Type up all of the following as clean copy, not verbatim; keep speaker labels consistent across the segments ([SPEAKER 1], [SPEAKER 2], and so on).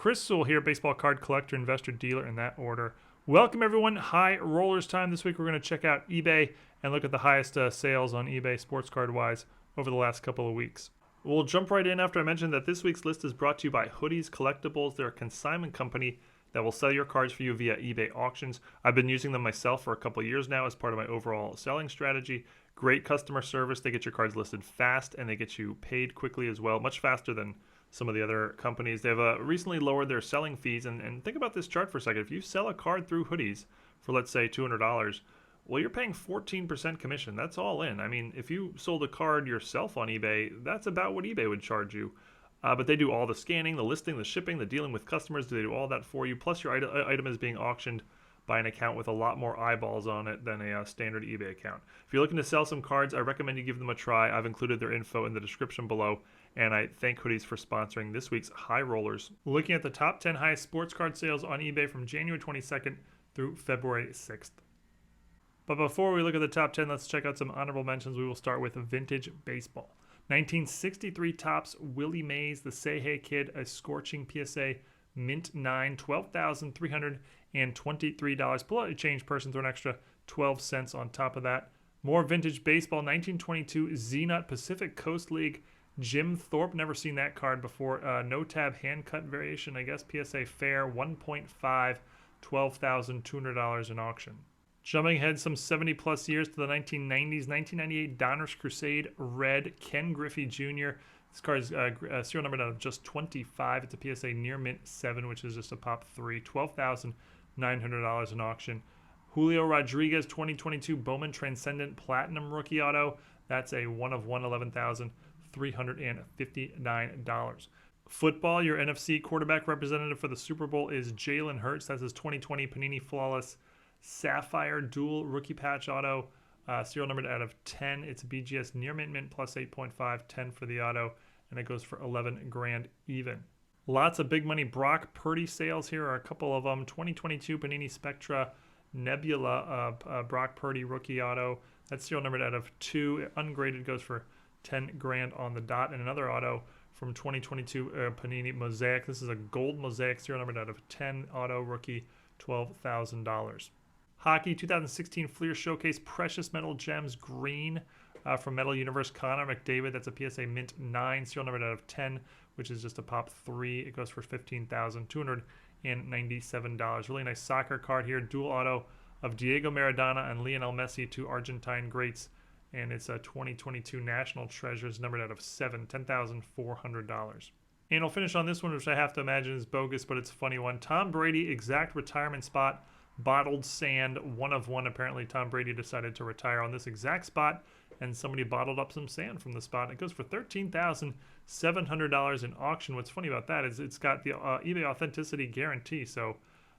[SPEAKER 1] Chris Sewall here, baseball card collector, investor, dealer in that order. Welcome everyone. High rollers time. This week we're going to check out eBay and look at the highest sales on eBay sports card wise over the last couple of weeks. We'll jump right in after I mention that this week's list is brought to you by Hoodies Collectibles. They're a consignment company that will sell your cards for you via eBay auctions. I've been using them myself for a couple of years now as part of my overall selling strategy. Great customer service. They get your cards listed fast and they get you paid quickly as well, much faster than some of the other companies. They've recently lowered their selling fees, and think about this chart for a second. If you sell a card through Hoodies for, let's say, $200, well, you're paying 14% commission. That's all in. I mean, if you sold a card yourself on eBay, that's about what eBay would charge you. But they do all the scanning, the listing, the shipping, the dealing with customers. They do all that for you. Plus, your item is being auctioned by an account with a lot more eyeballs on it than a standard eBay account. If you're looking to sell some cards, I recommend you give them a try. I've included their info in the description below, and I thank Hoodies for sponsoring this week's High Rollers. Looking at the top 10 highest sports card sales on eBay from January 22nd through February 6th. But before we look at the top 10, let's check out some honorable mentions. We will start with vintage baseball. 1963 Topps Willie Mays, the Say Hey Kid, a scorching PSA, mint 9, $12,323. Politely change person throw an extra 12 cents on top of that. More vintage baseball. 1922 Z-Nut Pacific Coast League, Jim Thorpe. Never seen that card before. No tab hand cut variation, I guess. PSA fair, 1.5, $12,200 in auction. Jumping ahead some 70 plus years to the 1990s, 1998 Donruss Crusade Red, Ken Griffey Jr. This card is serial numbered out of just 25. It's a PSA near mint 7, which is just a pop 3, $12,900 in auction. Julio Rodriguez 2022 Bowman Transcendent Platinum Rookie Auto. That's a 1 of 1, $11,359. Football, your NFC quarterback representative for the Super Bowl is Jalen Hurts. That's his 2020 Panini Flawless Sapphire Dual Rookie Patch Auto, serial numbered out of 10. It's a BGS near mint plus 8.5, 10 for the auto, and it goes for 11 grand even. Lots of big money Brock Purdy sales. Here are a couple of them. 2022 Panini Spectra Nebula Brock Purdy Rookie Auto. That's serial numbered out of 2. Ungraded, goes for 10 grand on the dot. And another auto from 2022 Panini Mosaic. This is a gold Mosaic, serial numbered out of 10. Auto rookie, $12,000. Hockey 2016 Fleer Showcase Precious Metal Gems Green from Metal Universe Connor McDavid. That's a PSA mint 9, serial numbered out of 10, which is just a pop 3. It goes for $15,297. Really nice soccer card here. Dual auto of Diego Maradona and Lionel Messi, two Argentine greats. And it's a 2022 National Treasures numbered out of 7, $10,400. And I'll finish on this one, which I have to imagine is bogus, but it's a funny one. Tom Brady exact retirement spot. Bottled sand, 1 of 1. Apparently Tom Brady decided to retire on this exact spot, and somebody bottled up some sand from the spot. It goes for $13,700 in auction. What's funny about that is it's got the eBay authenticity guarantee. So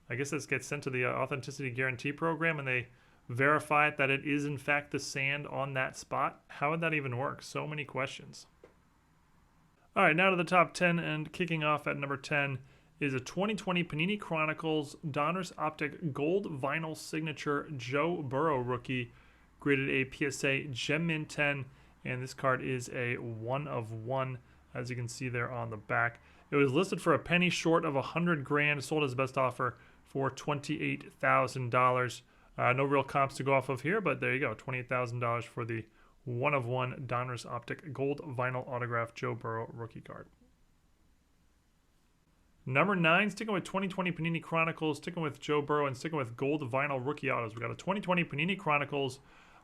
[SPEAKER 1] I guess this gets sent to the authenticity guarantee program, and they verify it that it is in fact the sand on that spot. How would that even work? So many questions. All right, now to the top 10, and kicking off at number 10 is a 2020 Panini Chronicles Donruss Optic Gold Vinyl Signature Joe Burrow Rookie, graded a PSA Gem Mint 10, and this card is a 1 of 1, as you can see there on the back. It was listed for a penny short of 100 grand, sold as best offer for $28,000. No real comps to go off of here, but there you go, $28,000 for the 1 of 1 Donruss Optic Gold Vinyl Autograph Joe Burrow Rookie card. Number 9, sticking with 2020 Panini Chronicles, sticking with Joe Burrow, and sticking with gold vinyl rookie autos. We got a 2020 Panini Chronicles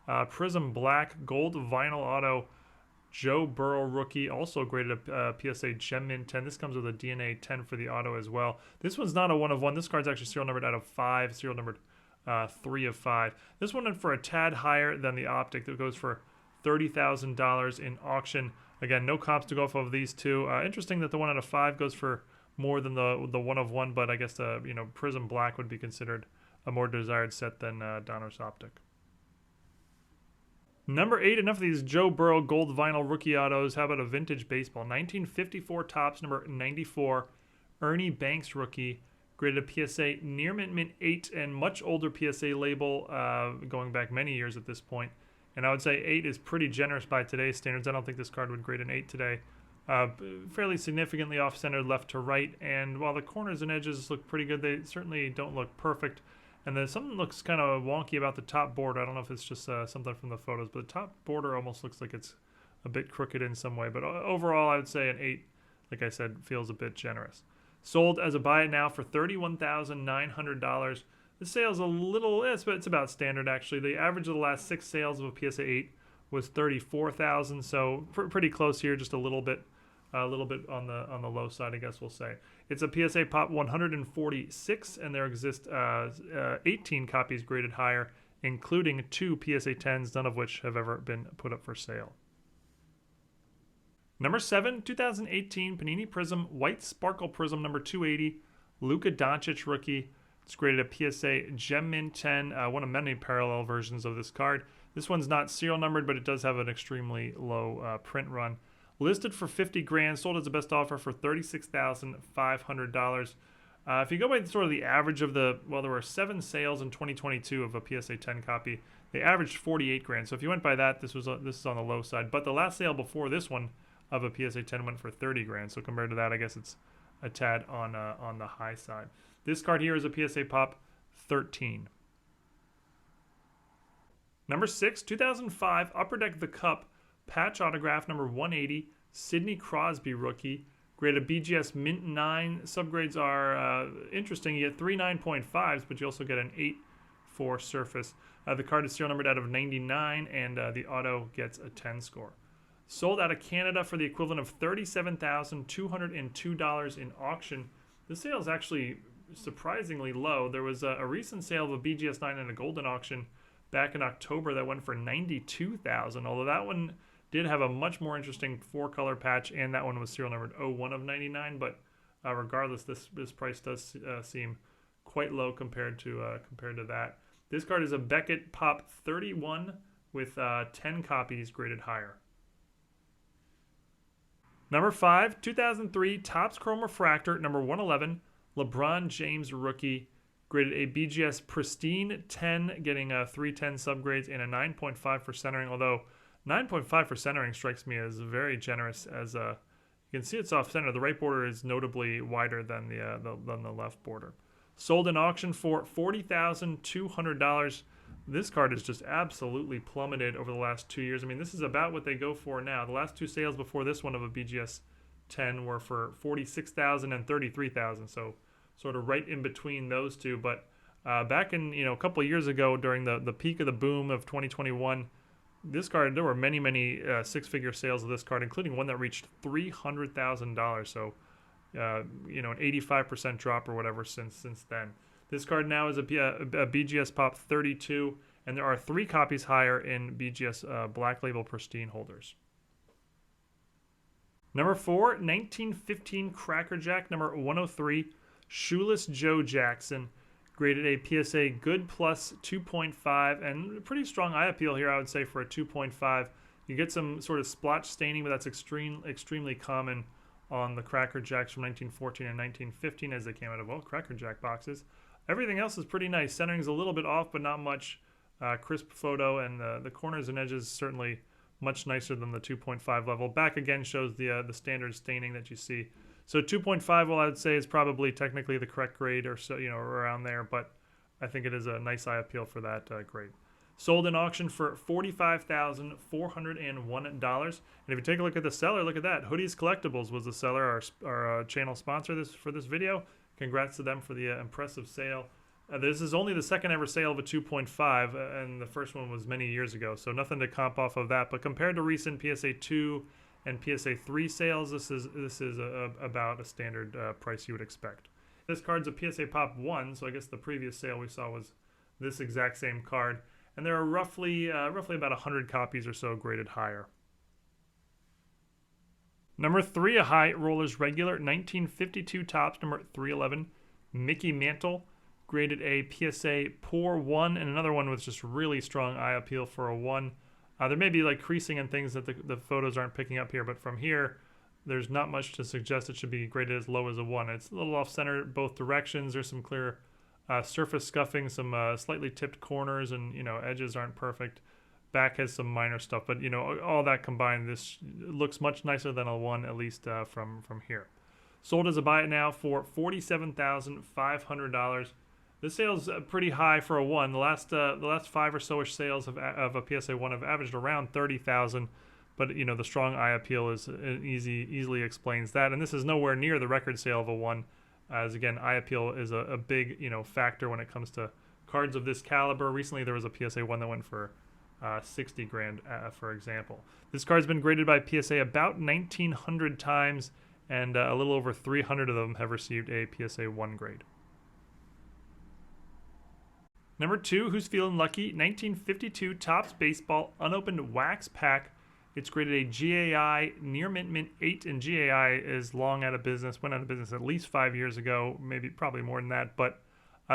[SPEAKER 1] Prizm Black Gold Vinyl Auto Joe Burrow Rookie, also graded a PSA Gem Mint 10. This comes with a DNA 10 for the auto as well. This one's not a 1 of 1. This card's actually serial numbered out of 5, serial numbered 3 of 5. This one went for a tad higher than the Optic. That goes for $30,000 in auction. Again, no comps to go off of these two. Interesting that the 1 out of 5 goes for more than the 1 of 1, but I guess the Prizm Black would be considered a more desired set than Donruss Optic. Number 8, enough of these Joe Burrow gold vinyl rookie autos. How about a vintage baseball? 1954 Topps number 94, Ernie Banks rookie, graded a PSA near mint 8, and much older PSA label, going back many years at this point. And I would say 8 is pretty generous by today's standards. I don't think this card would grade an 8 today. fairly significantly off-centered left to right, and while the corners and edges look pretty good, they certainly don't look perfect. And then something looks kind of wonky about the top border. I don't know if it's just something from the photos, but the top border almost looks like it's a bit crooked in some way. But overall, I would say an 8, like I said, feels a bit generous. Sold as a buy it now for $31,900. The sale's a little, it's about standard actually. The average of the last 6 sales of a PSA 8 was $34,000, so pretty close here, just a little bit on the low side, I guess we'll say. It's a PSA Pop 146, and there exist 18 copies graded higher, including 2 PSA 10s, none of which have ever been put up for sale. Number 7, 2018 Panini Prizm White Sparkle Prizm number 280, Luka Doncic rookie. It's graded a PSA Gem Mint 10, one of many parallel versions of this card. This one's not serial numbered, but it does have an extremely low print run. Listed for $50,000, sold as a best offer for $36,500. If you go by sort of the average of there were 7 sales in 2022 of a PSA 10 copy. They averaged $48,000. So if you went by that, this is on the low side. But the last sale before this one of a PSA 10 went for $30,000. So compared to that, I guess it's a tad on the high side. This card here is a PSA Pop 13. Number 6, 2005 Upper Deck The Cup patch autograph number 180, Sidney Crosby rookie, graded BGS Mint 9. Subgrades are interesting. You get 3 9.5s, but you also get an 8 for surface. The card is serial numbered out of 99, and the auto gets a 10 score. Sold out of Canada for the equivalent of $37,202 in auction. The sale is actually surprisingly low. There was a recent sale of a BGS 9 in a Goldin auction back in October that went for $92,000, although that one did have a much more interesting 4-color patch, and that one was serial numbered 01 of 99. But regardless, this price does seem quite low compared to that. This card is a Beckett Pop 31 with 10 copies graded higher. Number 5, 2003 Topps Chrome Refractor number 111, LeBron James rookie, graded a BGS Pristine 10, getting 310 subgrades and a 9.5 for centering, although 9.5 for centering strikes me as very generous, as you can see it's off center. The right border is notably wider than the left border. Sold in auction for $40,200. This card has just absolutely plummeted over the last 2 years. I mean, this is about what they go for now. The last 2 sales before this one of a BGS 10 were for $46,000 and $33,000, so sort of right in between those two. But back in a couple of years ago, during the peak of the boom of 2021, this card, there were many 6-figure sales of this card, including one that reached $300,000. So an 85% drop or whatever since then. This card now is a BGS Pop 32, and there are 3 copies higher in BGS Black Label Pristine holders. Number 4, 1915 Cracker Jack number 103, Shoeless Joe Jackson, graded a PSA Good Plus 2.5, and pretty strong eye appeal here, I would say, for a 2.5. You get some sort of splotch staining, but that's extremely common on the Cracker Jacks from 1914 and 1915 as they came out of Cracker Jack boxes. Everything else is pretty nice. Centering's a little bit off, but not much. Crisp photo, and the corners and edges certainly much nicer than the 2.5 level. Back again shows the standard staining that you see. So 2.5, well, I would say is probably technically the correct grade, or so, around there, but I think it is a nice eye appeal for that grade. Sold in auction for $45,401. And if you take a look at the seller, look at that. Hoodies Collectibles was the seller, our channel sponsor for this video. Congrats to them for the impressive sale. This is only the second ever sale of a 2.5, and the first one was many years ago, so nothing to comp off of that. But compared to recent PSA 2 and PSA 3 sales, this is about a standard price you would expect. This card's a PSA Pop 1, so I guess the previous sale we saw was this exact same card. And there are roughly about 100 copies or so graded higher. Number 3, a high rollers regular 1952 Topps number 311, Mickey Mantle, graded a PSA Poor 1, and another one with just really strong eye appeal for a 1. There may be like creasing and things that the photos aren't picking up here, but from here, there's not much to suggest it should be graded as low as a 1. It's a little off-center both directions. There's some clear surface scuffing, some slightly tipped corners, and edges aren't perfect. Back has some minor stuff, but all that combined, this looks much nicer than a 1, at least from here. Sold as a buy it now for $47,500. This sale's pretty high for a 1. The last 5 or so-ish sales of a PSA 1 have averaged around 30,000, but the strong eye appeal is easily explains that. And this is nowhere near the record sale of a 1, as again, eye appeal is a big factor when it comes to cards of this caliber. Recently, there was a PSA 1 that went for 60 grand, for example. This card's been graded by PSA about 1,900 times, and a little over 300 of them have received a PSA 1 grade. Number 2, who's feeling lucky? 1952 Topps Baseball unopened wax pack. It's graded a GAI near mint 8, and GAI is long out of business. Went out of business at least 5 years ago, probably more than that, but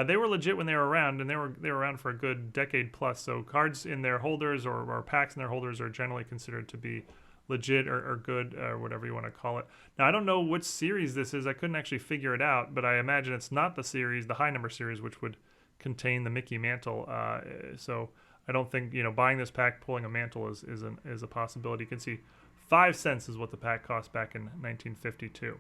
[SPEAKER 1] they were legit when they were around, and they were around for a good decade plus. So cards in their holders or packs in their holders are generally considered to be legit or good, or whatever you want to call it. Now, I don't know which series this is. I couldn't actually figure it out, but I imagine it's not the high number series, which would contain the Mickey mantle. So I don't think buying this pack, pulling a mantle is a possibility. You can see 5 cents is what the pack cost back in 1952.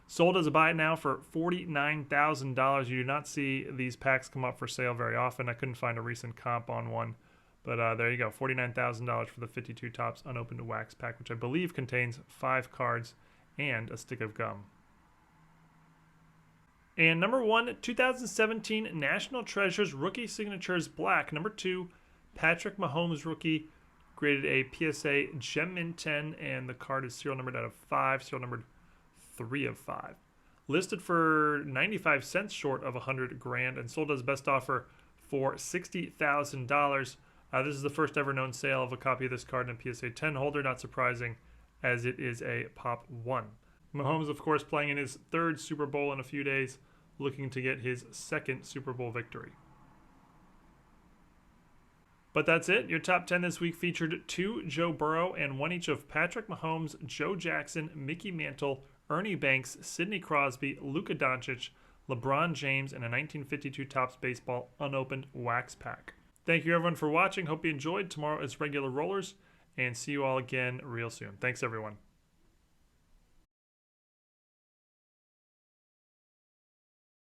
[SPEAKER 1] Sold as a buy it now for $49,000. You do not see these packs come up for sale very often. I couldn't find a recent comp on one, but there you go, $49,000 for the 52 Topps unopened wax pack, which I believe contains 5 cards and a stick of gum. And number 1, 2017 National Treasures Rookie Signatures Black. Number 2, Patrick Mahomes rookie, graded a PSA Gem Mint 10, and the card is serial numbered out of 5, serial numbered 3 of 5. Listed for 95 cents short of 100 grand, and sold as best offer for $60,000. This is the first ever known sale of a copy of this card in a PSA 10 holder. Not surprising, as it is a Pop 1. Mahomes, of course, playing in his 3rd Super Bowl in a few days, looking to get his 2nd Super Bowl victory. But that's it. Your top 10 this week featured 2 Joe Burrow and 1 each of Patrick Mahomes, Joe Jackson, Mickey Mantle, Ernie Banks, Sidney Crosby, Luka Doncic, LeBron James, and a 1952 Topps Baseball unopened wax pack. Thank you, everyone, for watching. Hope you enjoyed. Tomorrow is regular rollers, and see you all again real soon. Thanks, everyone.